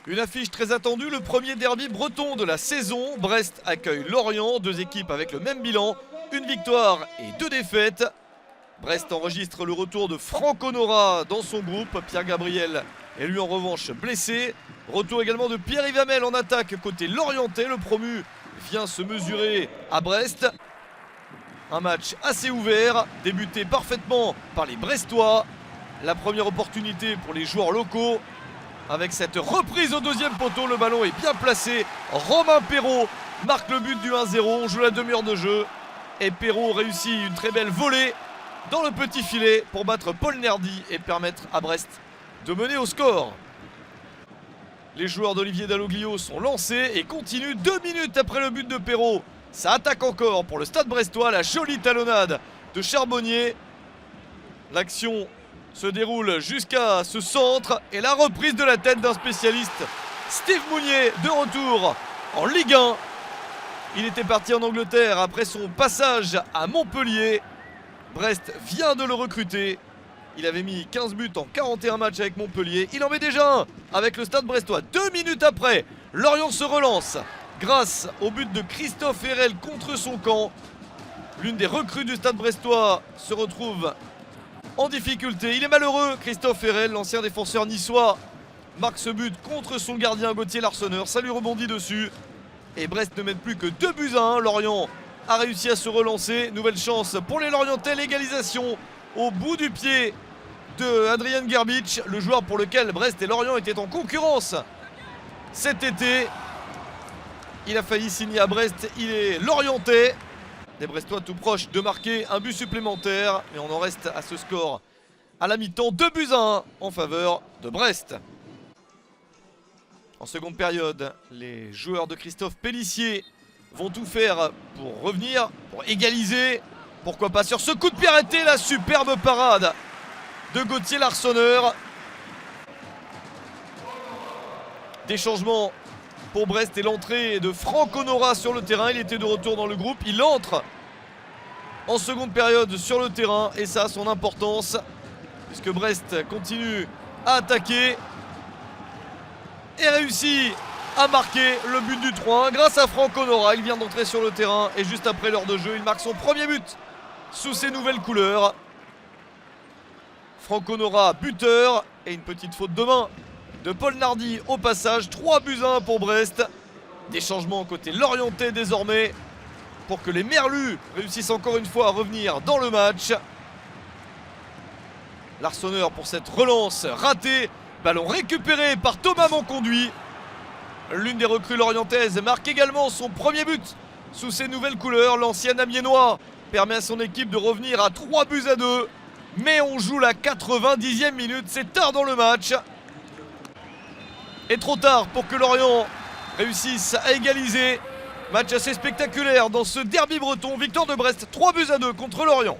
Une affiche très attendue, le premier derby breton de la saison. Brest accueille Lorient, deux équipes avec le même bilan, une victoire et deux défaites. Brest enregistre le retour de Franco Nora dans son groupe. Pierre Gabriel est lui en revanche blessé. Retour également de Pierre-Yves Hamel en attaque côté lorientais. Le promu vient se mesurer à Brest. Un match assez ouvert, débuté parfaitement par les Brestois. La première opportunité pour les joueurs locaux. Avec cette reprise au deuxième poteau, le ballon est bien placé. Romain Perrault marque le but du 1-0. On joue la demi-heure de jeu. Et Perrault réussit une très belle volée dans le petit filet pour battre Paul Nerdy et permettre à Brest de mener au score. Les joueurs d'Olivier Dalloglio sont lancés et continuent 2 minutes après le but de Perrault. Ça attaque encore pour le Stade Brestois. La jolie talonnade de Charbonnier. L'action se déroule jusqu'à ce centre et la reprise de la tête d'un spécialiste, Steve Mounier, de retour en Ligue 1. Il était parti en Angleterre après son passage à Montpellier. Brest vient de le recruter. Il avait mis 15 buts en 41 matchs avec Montpellier. Il en met déjà un avec le Stade Brestois. 2 minutes après, Lorient se relance grâce au but de Christophe Herrel contre son camp. L'une des recrues du Stade Brestois se retrouve en difficulté. Il est malheureux, Christophe Herrel, l'ancien défenseur niçois, marque ce but contre son gardien Gauthier Larsonneur. Ça lui rebondit dessus. Et Brest ne mène plus que 2-1. Lorient a réussi à se relancer. Nouvelle chance pour les Lorientais. L'égalisation au bout du pied de Adrian Gerbic, le joueur pour lequel Brest et Lorient étaient en concurrence cet été. Il a failli signer à Brest. Il est Lorientais. Des Brestois tout proches de marquer un but supplémentaire. Mais on en reste à ce score à la mi-temps. 2-1 en faveur de Brest. En seconde période, les joueurs de Christophe Pélissier vont tout faire pour revenir, pour égaliser. Pourquoi pas sur ce coup de pied arrêté, la superbe parade de Gauthier Larsonneur. Des changements pour Brest et l'entrée de Franco Nora sur le terrain. Il était de retour dans le groupe. Il entre en seconde période sur le terrain et ça a son importance puisque Brest continue à attaquer et réussit à marquer le but du 3-1 grâce à Franco Nora. Il vient d'entrer sur le terrain et juste après l'heure de jeu, il marque son premier but sous ses nouvelles couleurs. Franco Nora buteur et une petite faute de main de Paul Nardy au passage. 3-1 pour Brest. Des changements côté lorientais désormais pour que les Merlus réussissent encore une fois à revenir dans le match. Larsonneur pour cette relance ratée. Ballon récupéré par Thomas Monconduit. L'une des recrues lorientaises marque également son premier but sous ses nouvelles couleurs. L'ancien Amiénois permet à son équipe de revenir à 3-2. Mais on joue la 90e minute. C'est tard dans le match. Et trop tard pour que Lorient réussisse à égaliser. Match assez spectaculaire dans ce derby breton. Victoire de Brest 3-2 contre Lorient.